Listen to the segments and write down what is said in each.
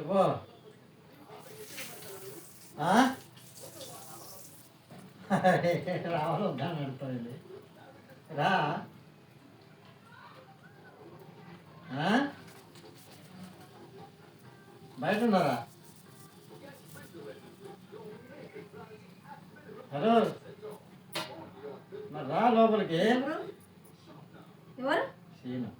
చెప్పు రావాలి వద్దా నడుతుంది రా బయట ఉన్నారా హలో మరి రా లోపలికి ఎవరు సీను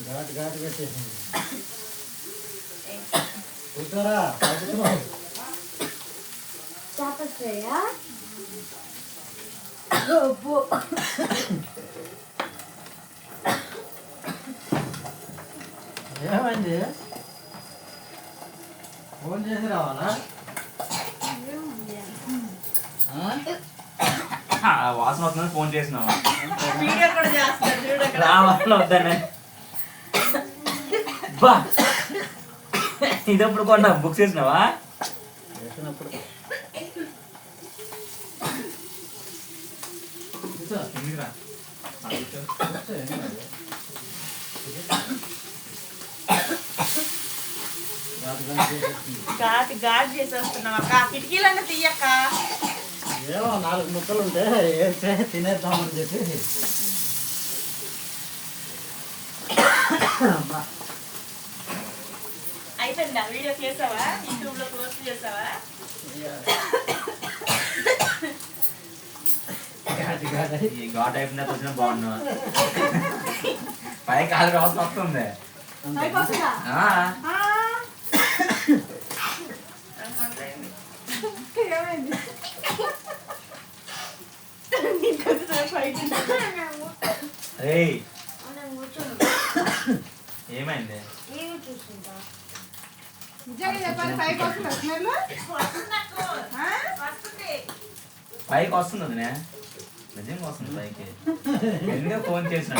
ఘాటు ఘాటు పెట్టేసింది కూర్చోరా చేపయ్యా ఏమైంది ఫోన్ చేసి రావాలా వాసన వస్తుందని ఫోన్ చేసినావా వీడియో కూడా చేస్తాడు రావాలని వద్దనే బా ఇదప్పుడు కొన్నా బుక్ చేసినావా చేసినప్పుడు ఎందుకురా ఘాటు చేసేస్తున్నాం అక్క కిటికీలన్నీ తీయక్క ఏమో 4 ముక్కలు ఉంటే వేస్తే తినేద్దామని చెప్పి అయిపోయిందా వీడియో చేసావా యూట్యూబ్ లో పోస్ట్ చేసావా ఈ ఘాట్ అయిపోయినా కొంచెం బాగున్నా పైకి ఆరు రావాల్సి వస్తుంది ఏమైంది పైకి వస్తుంది అదినే నిజంగా వస్తుంది పైకి ఎందుకు ఫోన్ చేసినా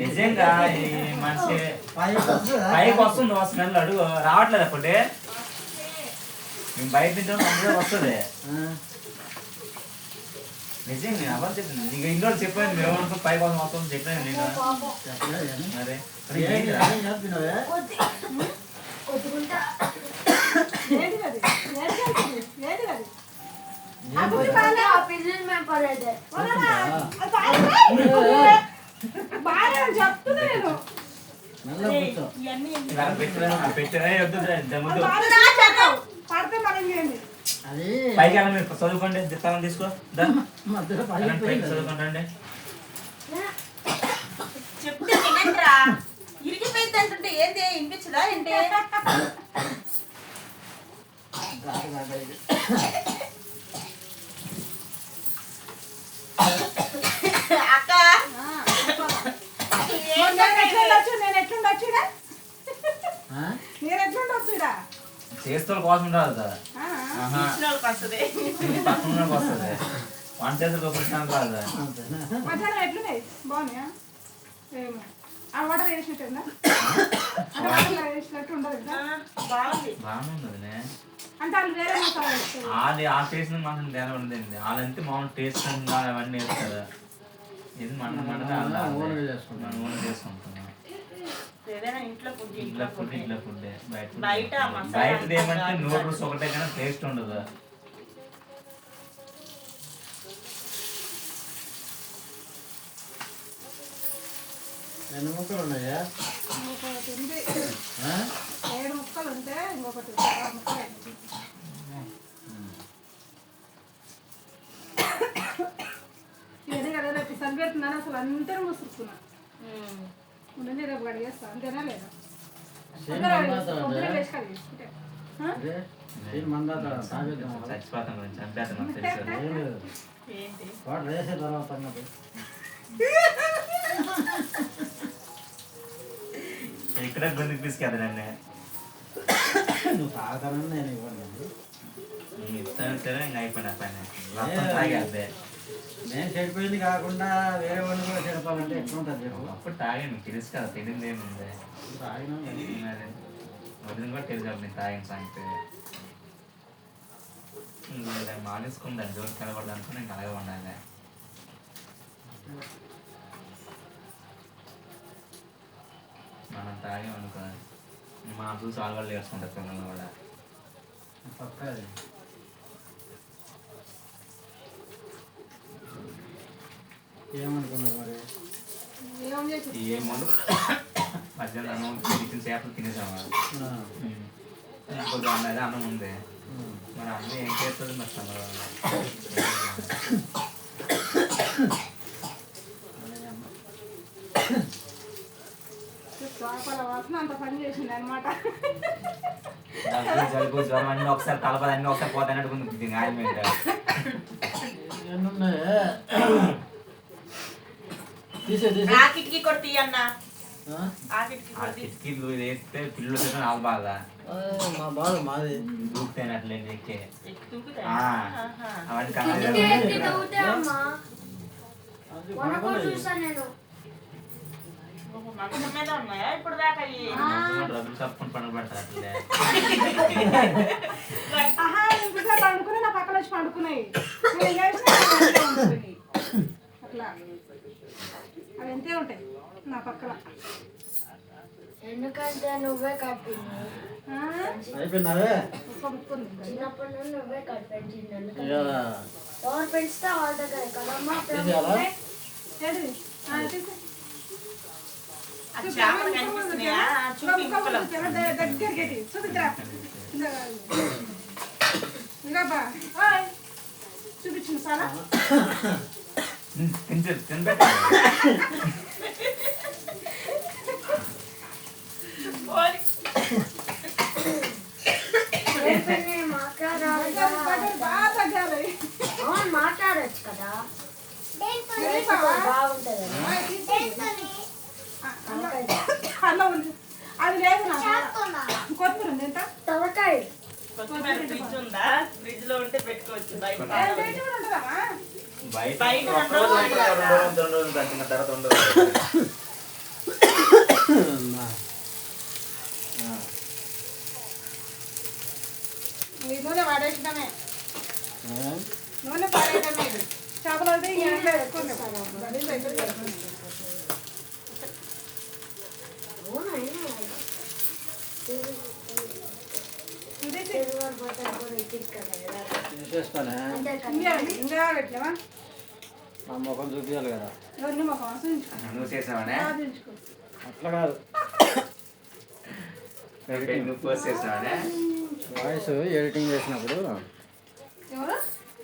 నిజంగా ఈ మనిషి పైకి వస్తుంది స్మెల్ అడుగు రావట్లేదు అప్పుడే మేము బయట నుంచి వస్తుంది నిజంగా నేను అవ్వదు చెప్పింది నీకు ఇంట్లో చెప్పాను మేము పైకి వస్తుంది మొత్తం చెప్పాను నేను అరే పైకి వెళ్ళి మీరు చదువుకోండి దిత్తాలను తీసుకో పైకి చదువుకోండి చెప్తే వినండిరా ఇరిగిపోయింది అంటుంటే ఏంటి వినిపించదా ఏంటి అక్క చేస్తూ కోసం రాదు వస్తుంది పక్కన వస్తుంది వంట చేస్తే చూపించడానికి రాదు బాగానే ఉన్నది అది ఆ టేస్ట్ మాత్రం తేడా ఉండదండి వాళ్ళంటే మామూలు టేస్ట్ అవన్నీ వేస్తారు ఇది మన చేసుకుంటున్నాం ఇంట్లో ఫుడ్ బయటది ఏమంటే నూడిల్స్ ఒకటే కానీ టేస్ట్ ఉండదు ఎన్ని ముక్కలు ఉన్నాయా 7 ముక్కలు ఉంటే ఇంకొకటి ఇదే కదా రేపు సరిపెడుతున్నాను అసలు అందరూ ముసుకున్నా ముందు రేపు కడిగేస్తా అంతేనా లేదా చచ్చిపోతాం చంపేస్తాం తెలుసు వాడు వేసే తర్వాత ఇక్కడ గొంతుకు తీసుకెళ్తానండి నువ్వు తాగుతానని నేను ఇవ్వండి ఇస్తాను సరే ఇంకా అయిపోయినా పైన తాగేద్దే నేను చెడిపోయింది కాకుండా వేరే వాళ్ళు కూడా చెడపాలంటే ఎట్లా ఉంటుంది చెప్పు అప్పుడు తాగాను తెలుసు కదా తెలియదు ఏముంది తాగినా వదిన కూడా తెలిసి నేను తాగిన సంగతి మానేసుకుందాం జోరు కనబడదు అనుకుని ఇంకా అలాగే ఉండాలి. మనం తాగామనుకో మా చూసి వాళ్ళు నేర్చుకుంటారు పిల్లలు కూడా. పక్క ఏమనుకున్నారు మరి? ఏం చేసి ఏమను మధ్యాహ్నం చికెన్ చేపలు తినేసామా కొద్దిగా అన్నది అన్నం ఉంది మరి అన్నం ఏం చేస్తుంది మరి చేపల వాసన అంత పని చేసింది అనమాట. జలుబు జ్వరం అన్నీ ఒకసారి తలపది అన్నీ ఒకసారి పోతానట్టుకుంది గాయమేంట తీసే తీసే ఆ కిటికీ కొట్టి అన్న ఆ కిటికీ ఆ కొట్టి కిటికీలు వేస్తే పిల్లలు తిన్న నాలుగు బాగా మా బాధ మాది దూకుతాను అట్లేదు ఎక్కే దూకుతాయి. అవన్నీ మంచం మీద ఉన్నాయా ఇప్పుడు దాకా రబ్బులు తప్పుకొని పండుగ పెడతారు అట్లే. ఆహా ఇంకొక పండుకుని నా పక్కన వచ్చి పండుకున్నాయి. నేను లేచినా అట్లే ఉంటుంది. అట్లా అవి ఎంతే ఉంటాయి నా పక్కన. ఎందుకంటే నువ్వే కట్టింది అయిపోయినావే కొనుక్కుంది చిన్నప్పటి నుండి నువ్వే కట్టించింది. ఎందుకంటే ఇవాళ ఎవరు పెంచితే వాళ్ళ దగ్గర కదమ్మా. తీసేయాలా? ఏది? తీసి ఆ చేపలు కనిపిస్తున్నాయా చూపి ముక్కలు. దగ్గరికి చూపించరా ఇంకాబా చూపించింది సారా తినబెట్టాలి బాగా తగ్గాలి. అవును మాట్లాడచ్చు కదా బాగుంటుంది. అలా ఉంది అది లేదు నా కొత్తిమీర ఉంది ఎంత తలకాయ కొత్తిమీర ఫ్రిడ్జ్ ఉందా? ఫ్రిడ్జ్ లో ఉంటే పెట్టుకోవచ్చు బయట. బయట కూడా ఉంటుందమ్మా. బయట బయట ఒక్క రోజు అయితే 2 రోజులు తగ్గిన తర్వాత ఉండదు. ఈ నూనె వాడేయడమే నూనె పాడేయడమే ఇది. చేపలు అంటే ఈ ఎండలో ఎక్కువ తీసేస్తానే ఇంకా పెట్టలేవా నా ముఖం చూపించాలి కదా. ఎవరిని మాకు ఆశించుకో నువ్వు చేసావానే అట్లా కాదు నువ్వు పోస్ట్ చేసావానే వాయిస్ ఎడిటింగ్ చేసినప్పుడు ఎవరు